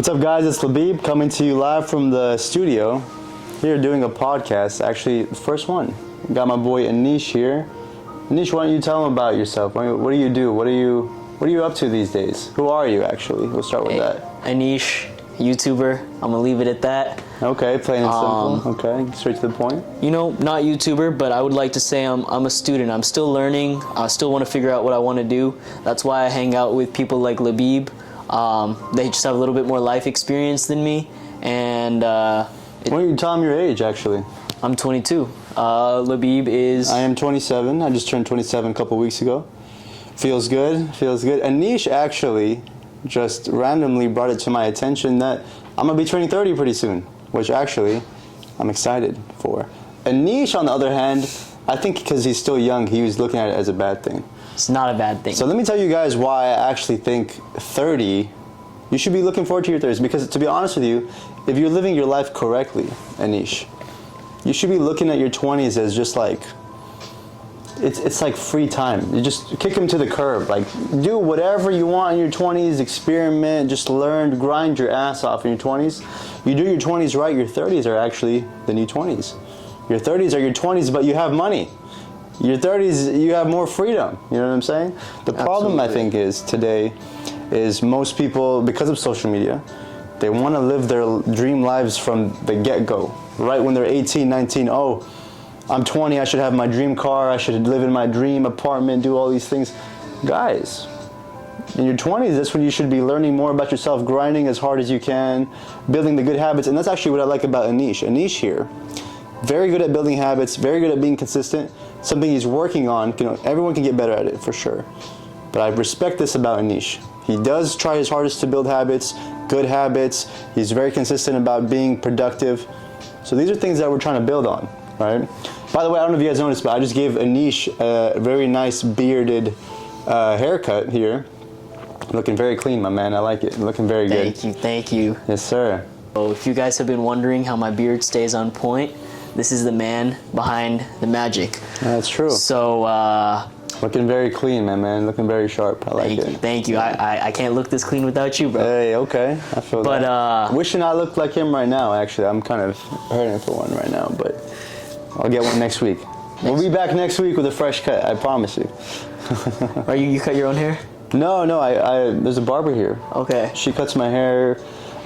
What's up, guys? It's Labib coming to you live from the studio. Here doing a podcast, actually the first one. Got my boy Anish here. Anish, why don't you tell him about yourself? What do you do? What are you up to these days? Who are you, actually? We'll start with that. Anish, YouTuber. I'm gonna leave it at that. Okay, plain and simple. Okay, straight to the point. You know, not YouTuber, but I would like to say I'm a student. I'm still learning. I still want to figure out what I want to do. That's why I hang out with people like Labib. They just have a little bit more life experience than me. And why don't you tell him your age, actually? I'm 22. Labib is... I am 27. I just turned 27 a couple weeks ago. Feels good, feels good. Anish actually just randomly brought it to my attention that I'm going to be turning 30 pretty soon, which actually I'm excited for. Anish, on the other hand, I think because he's still young, he was looking at it as a bad thing. It's not a bad thing. So let me tell you guys why I actually think 30, you should be looking forward to your 30s. Because to be honest with you, if you're living your life correctly, Anish, you should be looking at your 20s as just like, it's like free time. You just kick them to the curb. Like, do whatever you want in your 20s, experiment, just learn, grind your ass off in your 20s. You do your 20s right, your 30s are actually the new 20s. Your 30s are your 20s, but you have money. Your 30s, you have more freedom. You know what I'm saying? The problem, I think, is today is most people, because of social media, they want to live their dream lives from the get-go. Right when they're 18, 19, oh, I'm 20, I should have my dream car, I should live in my dream apartment, do all these things. Guys, in your 20s, that's when you should be learning more about yourself, grinding as hard as you can, building the good habits, and that's actually what I like about Anish. Anish here, very good at building habits, very good at being consistent, something he's working on. You know, everyone can get better at it, for sure. But I respect this about Anish. He does try his hardest to build habits, good habits. He's very consistent about being productive. So these are things that we're trying to build on, right? By the way, I don't know if you guys noticed, but I just gave Anish a very nice bearded haircut here. Looking very clean, my man. I like it. Looking very good. Thank you, thank you. Yes, sir. So if you guys have been wondering how my beard stays on point, this is the man behind the magic. That's true. So, looking very clean, my man. Looking very sharp. I like it. Thank you. I can't look this clean without you, bro. Hey, okay. I feel that. But, wishing I looked like him right now, actually. I'm kind of hurting for one right now, but I'll get one next week. We'll be back next week with a fresh cut, I promise you. Are you cut your own hair? No, there's a barber here. Okay. She cuts my hair.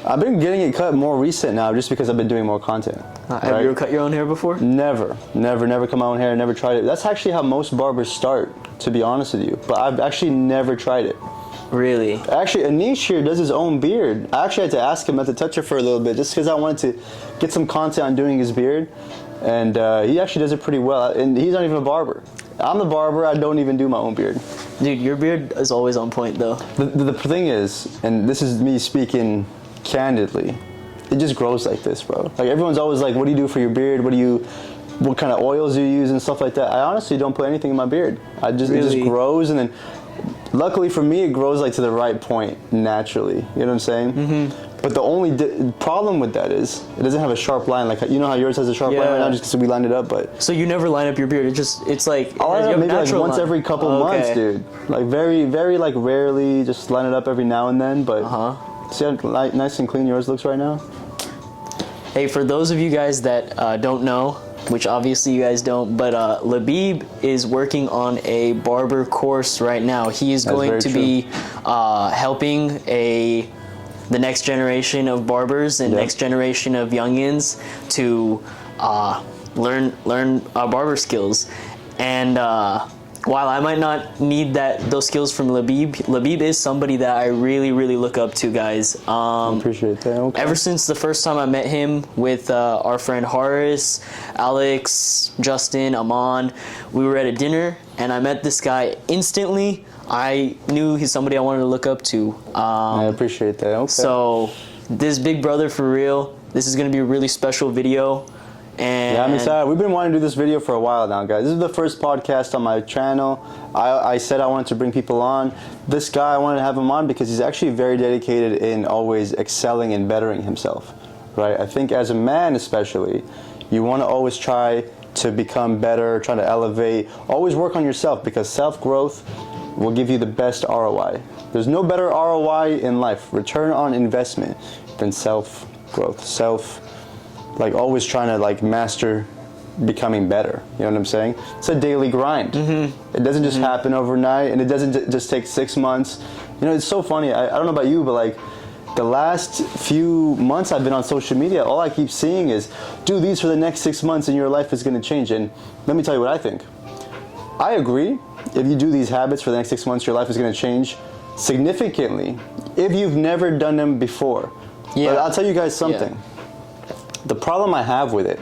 I've been getting it cut more recent now just because I've been doing more content. Have you ever cut your own hair before? Never cut my own hair, never tried it. That's actually how most barbers start, to be honest with you. But I've actually never tried it. Really? Actually, Anish here does his own beard. I actually had to ask him not to touch it for a little bit just because I wanted to get some content on doing his beard. And he actually does it pretty well. And he's not even a barber. I'm the barber, I don't even do my own beard. Dude, your beard is always on point though. The thing is, and this is me speaking candidly, it just grows like this, bro. Like, everyone's always like, what do you do for your beard? What kind of oils do you use and stuff like that? I honestly don't put anything in my beard. It just grows, and then luckily for me, it grows like to the right point naturally. You know what I'm saying? Mm-hmm. But the only problem with that is it doesn't have a sharp line. Like, you know how yours has a sharp line right now, just because we lined it up. But so you never line up your beard. It's like maybe like once every couple months, dude. Like very, very like rarely. Just line it up every now and then. But see how nice and clean yours looks right now. Hey, for those of you guys that don't know, which obviously you guys don't, but Labib is working on a barber course right now. He is going to be helping the next generation of barbers and next generation of youngins to learn barber skills. And while I might not need those skills from Labib is somebody that I really, really look up to, guys. I appreciate that. Okay. Ever since the first time I met him with our friend Horace, Alex, Justin, Aman, we were at a dinner, and I met this guy instantly. I knew he's somebody I wanted to look up to. I appreciate that. Okay. So this big brother for real. This is going to be a really special video. And yeah, I'm excited. We've been wanting to do this video for a while now, guys. This is the first podcast on my channel. I said I wanted to bring people on. This guy, I wanted to have him on because he's actually very dedicated in always excelling and bettering himself, right? I think as a man especially, you want to always try to become better, try to elevate, always work on yourself, because self-growth will give you the best ROI. There's no better ROI in life, return on investment, than self-growth. Like always trying to like master becoming better. You know what I'm saying? It's a daily grind. It doesn't just happen overnight, and it doesn't just take 6 months. You know, it's so funny. I don't know about you, but like the last few months I've been on social media, all I keep seeing is, do these for the next 6 months and your life is going to change. And let me tell you what I think. I agree. If you do these habits for the next 6 months, your life is going to change significantly if you've never done them before. But I'll tell you guys something. Yeah. The problem I have with it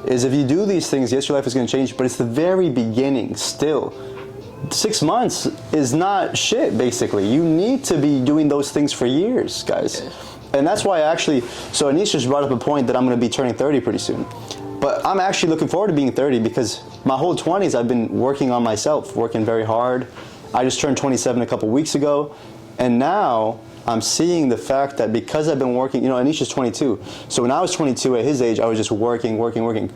is if you do these things, yes, your life is going to change, but it's the very beginning still. 6 months is not shit, basically. You need to be doing those things for years, guys. Okay. And that's why so Anish just brought up a point that I'm going to be turning 30 pretty soon. But I'm actually looking forward to being 30 because my whole 20s I've been working on myself, working very hard. I just turned 27 a couple weeks ago, and now I'm seeing the fact that because I've been working, you know, Anish is 22. So when I was 22 at his age, I was just working.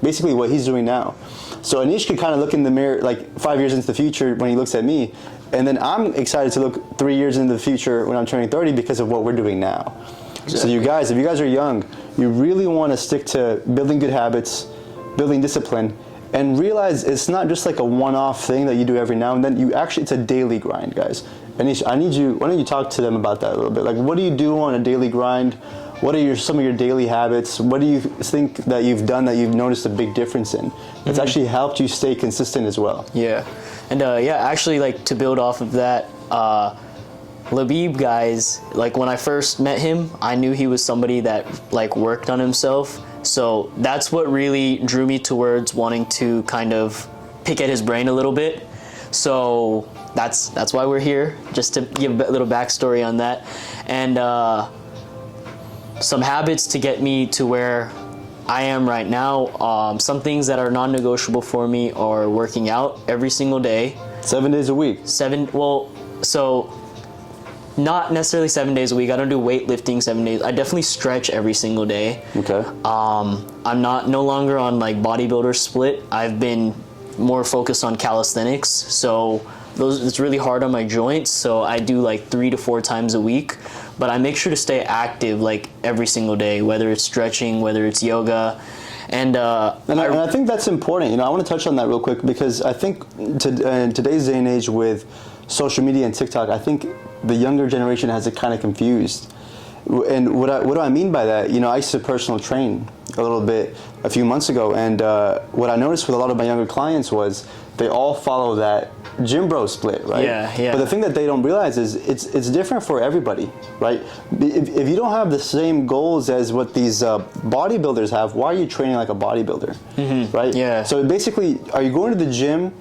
Basically what he's doing now. So Anish could kind of look in the mirror like 5 years into the future when he looks at me. And then I'm excited to look 3 years into the future when I'm turning 30 because of what we're doing now. Exactly. So you guys, if you guys are young, you really want to stick to building good habits, building discipline, and realize it's not just like a one-off thing that you do every now and then. It's a daily grind, guys. Anish, why don't you talk to them about that a little bit? Like, what do you do on a daily grind? What are some of your daily habits? What do you think that you've done that you've noticed a big difference in? It's actually helped you stay consistent as well. Yeah. And actually, like, to build off of that, Labib, guys, like when I first met him, I knew he was somebody that like worked on himself. So that's what really drew me towards wanting to kind of pick at his brain a little bit. So that's why we're here, just to give a little backstory on that. And some habits to get me to where I am right now. Some things that are non-negotiable for me are working out every single day. 7 days a week. So not necessarily 7 days a week. I don't do weightlifting 7 days. I definitely stretch every single day. Okay. I'm no longer on like bodybuilder split. I've been more focused on calisthenics. So it's really hard on my joints. So I do like 3 to 4 times a week. But I make sure to stay active like every single day, whether it's stretching, whether it's yoga. And I think that's important. You know, I want to touch on that real quick because I think in today's day and age with social media and TikTok, I think the younger generation has it kind of confused. And what do I mean by that? You know, I used to personal train a little bit a few months ago, and what I noticed with a lot of my younger clients was they all follow that gym bro split, right? Yeah. But the thing that they don't realize is it's different for everybody, right? If you don't have the same goals as what these bodybuilders have, why are you training like a bodybuilder, right? Yeah. So basically, are you going to the gym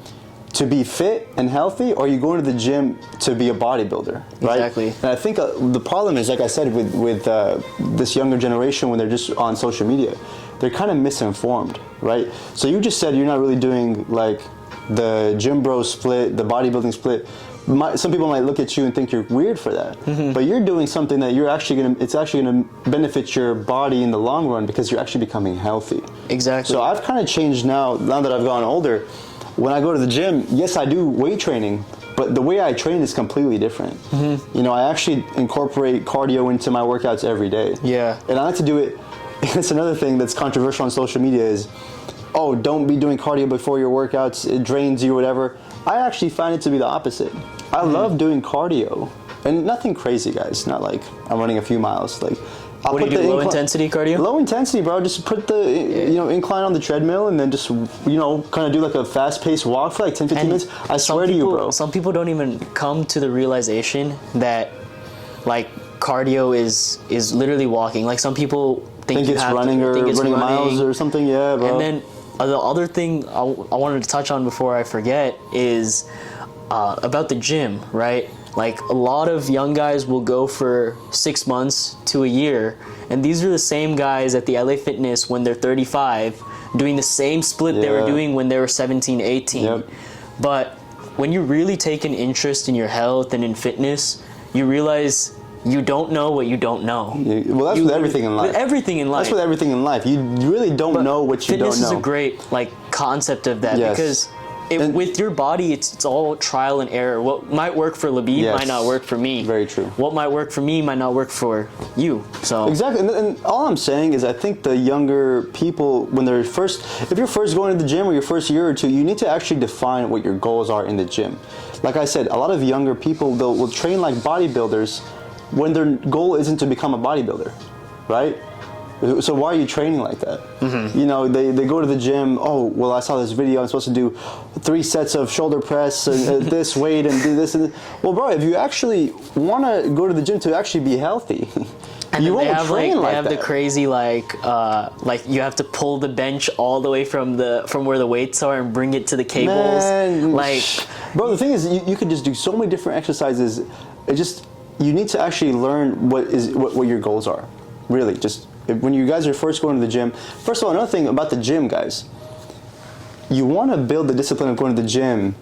to be fit and healthy, or are you going to the gym to be a bodybuilder, right? Exactly. And I think the problem is, like I said, with this younger generation, when they're just on social media, they're kind of misinformed, right? So you just said you're not really doing like the gym bro split, the bodybuilding split. Some people might look at you and think you're weird for that, but you're doing something that it's actually gonna benefit your body in the long run because you're actually becoming healthy. Exactly. So I've kind of changed now that I've gotten older. When I go to the gym, yes, I do weight training, but the way I train is completely different. You know, I actually incorporate cardio into my workouts every day. Yeah. And I like to do it. It's another thing that's controversial on social media is, oh, don't be doing cardio before your workouts. It drains you, whatever. I actually find it to be the opposite. I love doing cardio, and nothing crazy, guys. Not like I'm running a few miles. Like, what do you do? Low intensity cardio? Low intensity, bro. Just put the incline on the treadmill and then just kind of do like a fast paced walk for like 10-15 minutes. I swear to you, bro. Some people don't even come to the realization that like cardio is literally walking. Like some people think it's running miles or something. Yeah, bro. And then the other thing I wanted to touch on before I forget is about the gym, right? Like a lot of young guys will go for 6 months to a year, and these are the same guys at the LA Fitness when they're 35 doing the same split they were doing when they were 17, 18. Yep. But when you really take an interest in your health and in fitness, you realize you don't know what you don't know. Well, that's with everything in life. With everything in life. That's with everything in life. You really don't know what you don't know. Fitness is a great concept of that, because with your body, it's all trial and error. What might work for Labib might not work for me. Very true. What might work for me might not work for you. So exactly, and all I'm saying is I think the younger people, when they're if you're first going to the gym or your first year or two, you need to actually define what your goals are in the gym. Like I said, a lot of younger people will train like bodybuilders when their goal isn't to become a bodybuilder, right? So why are you training like that? Mm-hmm. You know, they go to the gym, oh, well, I saw this video, I'm supposed to do 3 sets of shoulder press and this weight and do this and this. Well, bro, if you actually want to go to the gym to actually be healthy, and you won't train like that. They have the crazy like you have to pull the bench all the way from where the weights are and bring it to the cables. Man, bro, the thing is, you could just do so many different exercises. You need to actually learn what your goals are. Really, just when you guys are first going to the gym. First of all, another thing about the gym, guys, you want to build the discipline of going to the gym.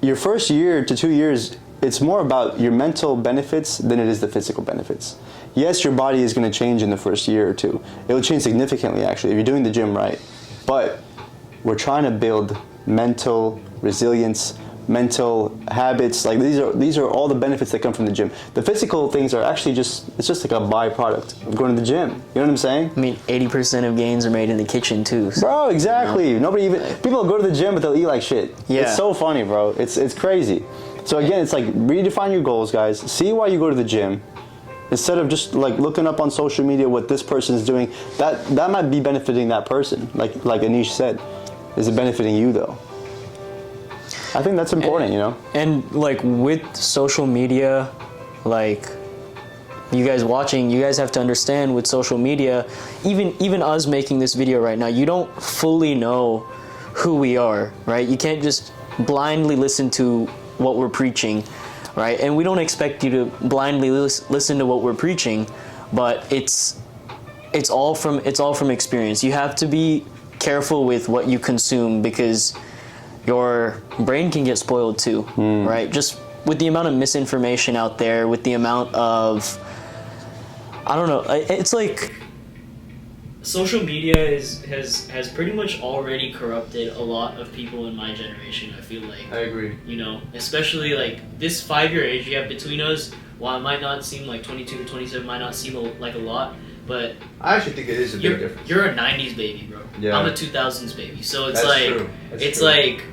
Your first year to 2 years, it's more about your mental benefits than it is the physical benefits. Yes, your body is going to change in the first year or two. It will change significantly, actually, if you're doing the gym right. But we're trying to build mental resilience, mental habits. Like these are all the benefits that come from the gym. The physical things are actually it's just like a byproduct of going to the gym. You know what I'm saying? I mean, 80% of gains are made in the kitchen too. So, bro, exactly. You know? People go to the gym but they'll eat like shit. Yeah. It's so funny, bro. It's crazy. So again, it's like redefine your goals, guys. See why you go to the gym. Instead of just like looking up on social media what this person is doing, that might be benefiting that person. Like Anish said, is it benefiting you though? I think that's important, you know? And like with social media, like you guys watching, you guys have to understand with social media, even us making this video right now, you don't fully know who we are, right? You can't just blindly listen to what we're preaching, right? And we don't expect you to blindly listen to what we're preaching, but it's all from experience. You have to be careful with what you consume because your brain can get spoiled too, right? Just with the amount of misinformation out there, with the amount of, I don't know, it's like social media has pretty much already corrupted a lot of people in my generation, I feel like. I agree. You know, especially like this 5-year age gap between us, while it might not seem like 22 to 27 might not seem like a lot, but I actually think it is a big difference. You're a 90s baby, bro. Yeah. I'm a 2000s baby. So it's That's like true. It's true. Like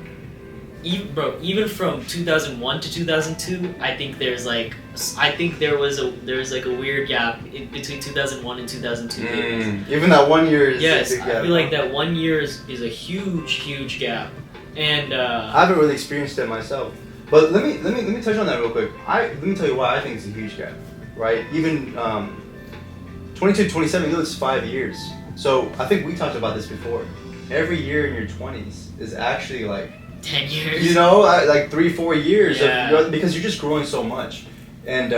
even from 2001 to 2002, I think there was like a weird gap between 2001 and 2002. Even that 1 year is yes, a big gap. I feel like that 1 year is a huge gap. And I haven't really experienced it myself. But let me touch on that real quick. Let me tell you why I think it's a huge gap, right? Even 22 to 27, you know, it's 5 years. So I think we talked about this before. Every year in your 20s is actually like 10 years. You know, like 3-4 years yeah. because you're just growing so much. And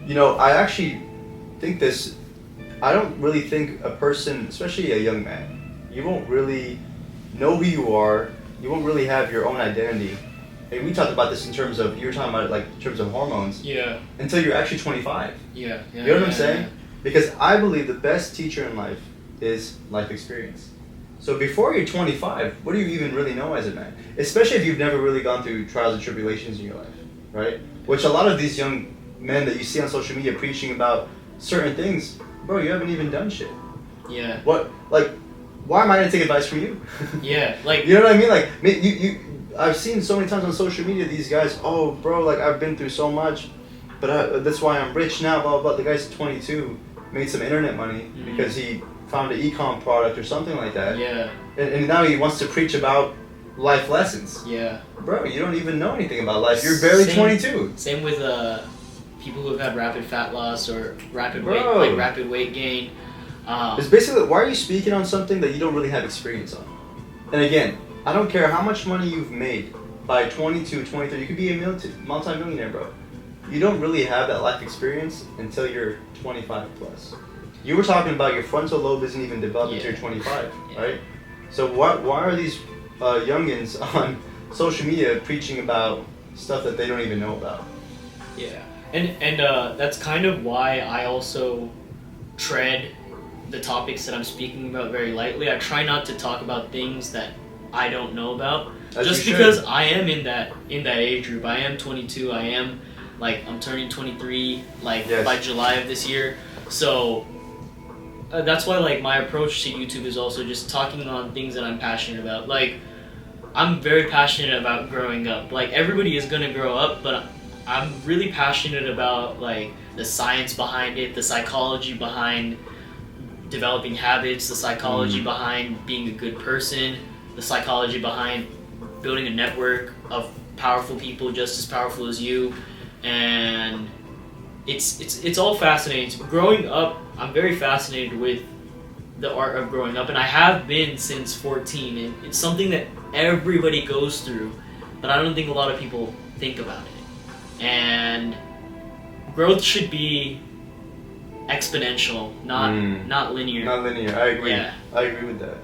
you know, I actually think this. I don't really think a person, especially a young man, you won't really know who you are. You won't really have your own identity. And we talked about this in terms of, you were talking about it like in terms of hormones. Yeah. Until you're actually 25. Yeah. You know what I'm saying? Yeah. Because I believe the best teacher in life is life experience. So before you're 25, what do you even really know as a man? Especially if you've never really gone through trials and tribulations in your life, right? Which a lot of these young men that you see on social media preaching about certain things, bro, you haven't even done shit. Yeah. What, like, why am I gonna take advice from you? Yeah, like, you know what I mean? Like, I've seen so many times on social media these guys, oh, bro, like I've been through so much, but that's why I'm rich now. Blah blah. The guy's 22, made some internet money because he found an e-com product or something like that. Yeah. And now he wants to preach about life lessons. Yeah. Bro, you don't even know anything about life. You're barely 22. Same with people who have had rapid fat loss or rapid weight gain. It's basically, why are you speaking on something that you don't really have experience on? And again, I don't care how much money you've made by 22, 23. You could be a multi-millionaire, bro. You don't really have that life experience until you're 25 plus. You were talking about your frontal lobe isn't even developed until you're 25, right? So why are these youngins on social media preaching about stuff that they don't even know about? Yeah, and that's kind of why I also tread the topics that I'm speaking about very lightly. I try not to talk about things that I don't know about. As Just you should. because I am in that age group. I am 22. I am I'm turning 23 Yes. by July of this year. So that's why my approach to YouTube is also just talking on things that I'm passionate about. I'm very passionate about growing up. Everybody is gonna grow up, but I'm really passionate about the science behind it, the psychology behind developing habits, the psychology behind being a good person, the psychology behind building a network of powerful people just as powerful as you, and it's all fascinating. Growing up, I'm very fascinated with the art of growing up, and I have been since 14, and it's something that everybody goes through, but I don't think a lot of people think about it. And growth should be exponential, not linear. Not linear. I agree. Yeah. I agree with that.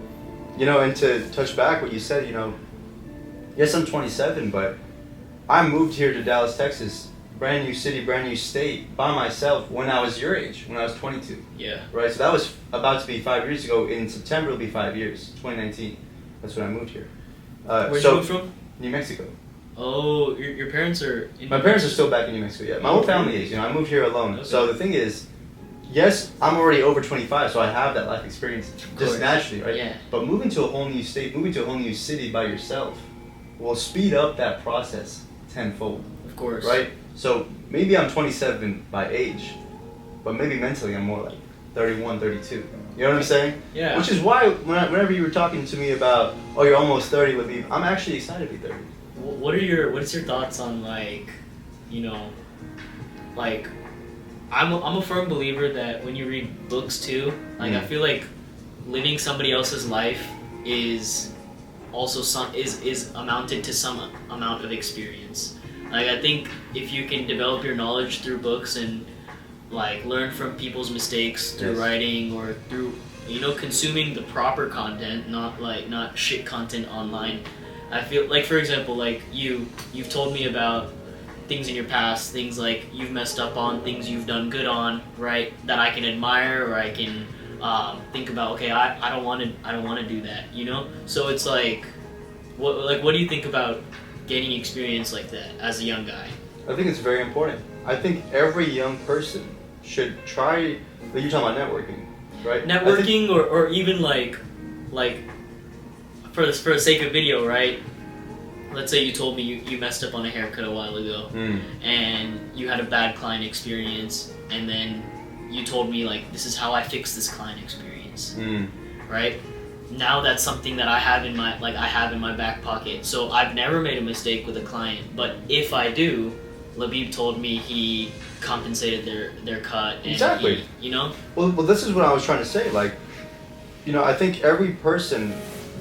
And to touch back what you said, yes, I'm 27, but I moved here to Dallas, Texas, brand new city, brand new state, by myself when I was your age, when I was 22. Yeah. Right? So that was about to be 5 years ago. In September, it'll be 5 years, 2019. That's when I moved here. Where'd you move from? New Mexico. Oh, your parents are in My parents are still back in New Mexico, yeah. My whole family is, I moved here alone. Okay. So the thing is, yes, I'm already over 25, so I have that life experience course. just naturally, right? Yeah. But moving to a whole new state, moving to a whole new city by yourself will speed up that process tenfold, Of course. right? So maybe I'm 27 by age, but maybe mentally I'm more like 31, 32. You know what I'm saying? Yeah. Which is why whenever you were talking to me about, oh, you're almost 30, Labib, I'm actually excited to be 30. What's your thoughts on I'm a firm believer that when you read books too, I feel like living somebody else's life is also is amounted to some amount of experience. I think if you can develop your knowledge through books and learn from people's mistakes through Yes. writing or through consuming the proper content, not shit content online. I feel for example, you've told me about things in your past, things you've messed up on, things you've done good on, right? That I can admire or I can think about. Okay, I don't want to do that, So it's what do you think about gaining experience like that as a young guy? I think it's very important. I think every young person should try. You're talking about networking, right? Networking, or even for the sake of video, right? Let's say you told me you messed up on a haircut a while ago, and you had a bad client experience, and then you told me this is how I fix this client experience, right? Now that's something that I have in my back pocket. So I've never made a mistake with a client, but if I do, Labib told me he compensated their cut. And Exactly. Well, this is what I was trying to say. I think every person,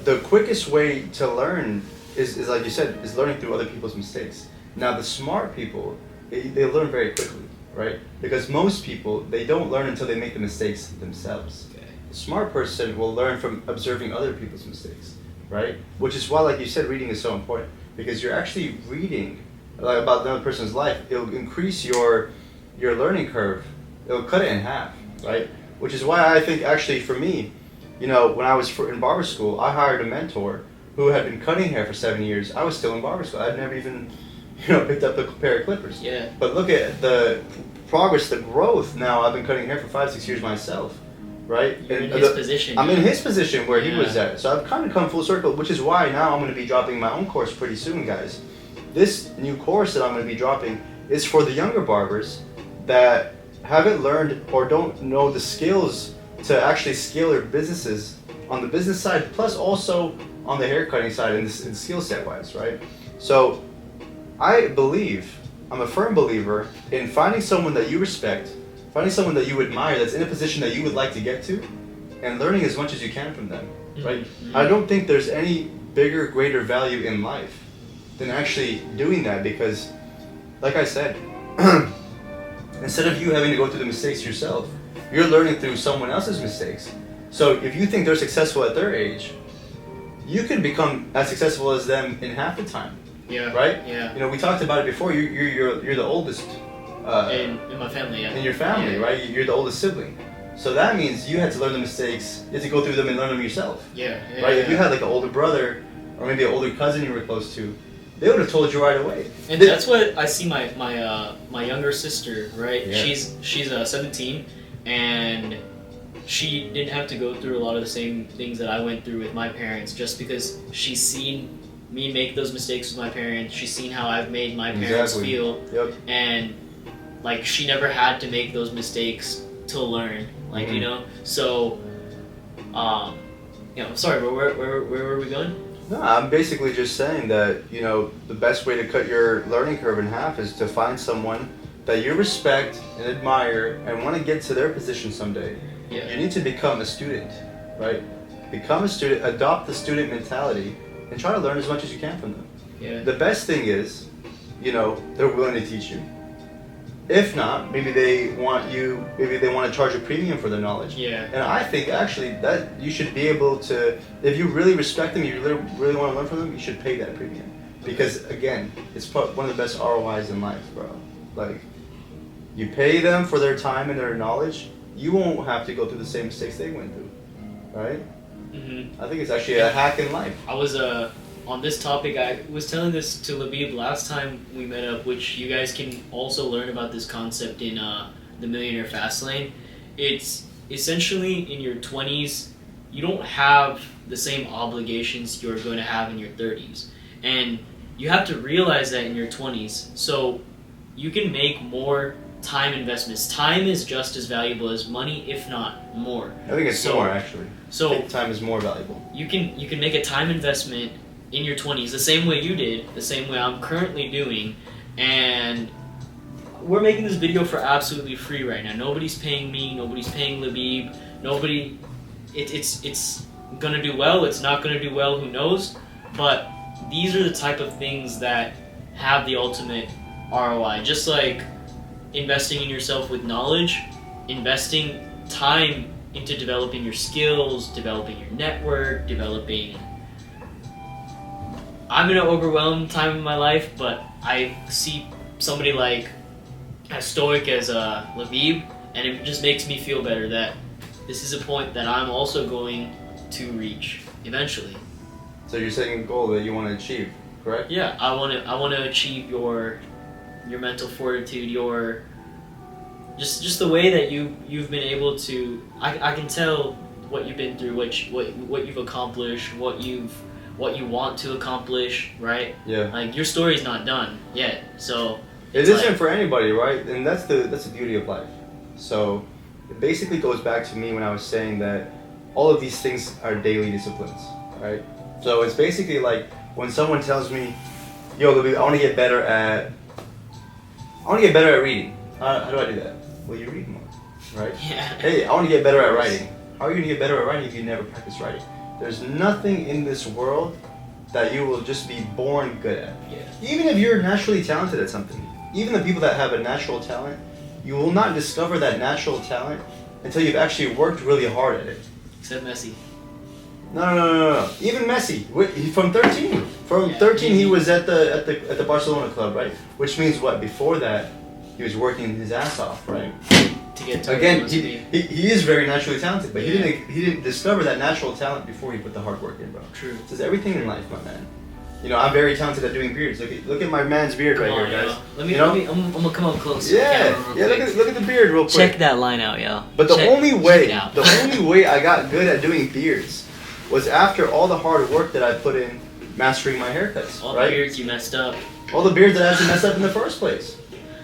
the quickest way to learn is like you said, is learning through other people's mistakes. Now, the smart people, they learn very quickly, right? Because most people, they don't learn until they make the mistakes themselves. Okay. A smart person will learn from observing other people's mistakes, right? Which is why, like you said, reading is so important, because you're actually reading about another person's life. It'll increase your learning curve. It'll cut it in half, right? Which is why I think actually for me, when I was in barber school, I hired a mentor who had been cutting hair for 7 years. I was still in barber school. I'd never even, picked up a pair of clippers. Yeah. But look at the progress, the growth. Now I've been cutting hair for 5-6 years myself, right? You're in his position. I'm in his position where he Yeah. was at. So I've kind of come full circle, which is why now I'm going to be dropping my own course pretty soon, guys. This new course that I'm going to be dropping is for the younger barbers that haven't learned or don't know the skills to actually scale their businesses on the business side, plus also on the haircutting side and the skill set wise, right? So I'm a firm believer in finding someone that you respect, finding someone that you admire, that's in a position that you would like to get to, and learning as much as you can from them, right? Mm-hmm. I don't think there's any bigger, greater value in life than actually doing that, because, like I said, instead of you having to go through the mistakes yourself, you're learning through someone else's mistakes. So if you think they're successful at their age, you can become as successful as them in half the time. Yeah. Right? Yeah. We talked about it before. You're the oldest In my family, yeah. in your family, Yeah. right? You're the oldest sibling. So that means you had to learn the mistakes. You had to go through them and learn them yourself. Yeah. Right? If you had like an older brother or maybe an older cousin you were close to, they would have told you right away. And that's what I see my younger sister, right? Yeah. She's 17, and she didn't have to go through a lot of the same things that I went through with my parents, just because she's seen me make those mistakes with my parents. She's seen how I've made my parents feel, and like she never had to make those mistakes to learn, like you know. So, you know, sorry, but where were we going? No, I'm basically just saying that, you know, the best way to cut your learning curve in half is to find someone that you respect and admire and want to get to their position someday. Yeah. You need to become a student, right? Become a student, adopt the student mentality, and try to learn as much as you can from them. Yeah. The best thing is, you know, they're willing to teach you. If not, maybe they want to charge a premium for their knowledge. Yeah. And I think actually that you should be able to, if you really respect them, you really want to learn from them, you should pay that premium. Because again, it's one of the best ROIs in life, bro. Like, you pay them for their time and their knowledge, you won't have to go through the same mistakes they went through, right? Mm-hmm. I think it's actually a hack in life. I was on this topic. I was telling this to Labib last time we met up, which you guys can also learn about this concept in the Millionaire Fastlane. It's essentially in your 20s, you don't have the same obligations you're going to have in your 30s, and you have to realize that in your 20s, so you can make more time investments. Time is just as valuable as money, if not more. I think it's more actually. So I think time is more valuable. You can make a time investment in your 20s the same way you did, the same way I'm currently doing, and we're making this video for absolutely free right now. Nobody's paying me, nobody's paying Labib, nobody. It's gonna do well, it's not gonna do well, who knows, but these are the type of things that have the ultimate ROI. Just like investing in yourself with knowledge, investing time into developing your skills, developing your network, developing... I'm in an overwhelmed time in my life, but I see somebody like as stoic as Labib, and it just makes me feel better that this is a point that I'm also going to reach eventually. So you're setting a goal that you want to achieve, correct? Yeah, I want to achieve your mental fortitude, your just the way that you've been able to. I can tell what you've been through, what you've accomplished, what you want to accomplish, right? Yeah. Like, your story's not done yet, so it isn't for anybody, right? And that's the beauty of life. So it basically goes back to me when I was saying that all of these things are daily disciplines, right? So it's basically like when someone tells me, "Yo, I want to get better at reading." How do I do that? Well, you read more, right? Yeah. Hey, I want to get better at writing. How are you going to get better at writing if you never practice writing? There's nothing in this world that you will just be born good at. Yeah. Even if you're naturally talented at something, even the people that have a natural talent, you will not discover that natural talent until you've actually worked really hard at it. Except Messi. No. Even Messi, from 13. From 13, he was at the Barcelona club, right? Which means what? Before that, he was working his ass off, right? To get to Again, he is very naturally talented, but Yeah. he didn't discover that natural talent before he put the hard work in, bro. True. It's just everything in life, my man. You know, I'm very talented at doing beards. Look at my man's beard right here, guys. I'm gonna come up close. Yeah. Look at the beard real quick. Check that line out, yo. But the only way I got good at doing beards was after all the hard work that I put in mastering my haircuts. All right? the beards you messed up. All the beards that I actually messed up in the first place.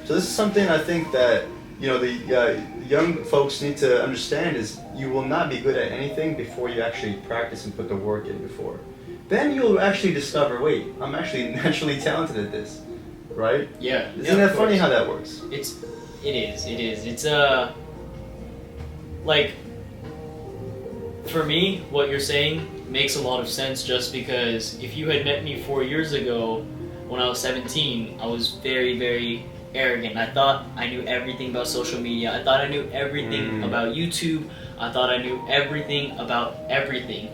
So this is something I think that, you know, the young folks need to understand is you will not be good at anything before you actually practice and put the work in before. Then you'll actually discover, wait, I'm actually naturally talented at this, right? Yeah. Isn't that funny how that works? It is. It's like, for me, what you're saying makes a lot of sense, just because if you had met me 4 years ago when I was 17, I was very, very arrogant. I thought I knew everything about social media. I thought I knew everything about YouTube. I thought I knew everything about everything.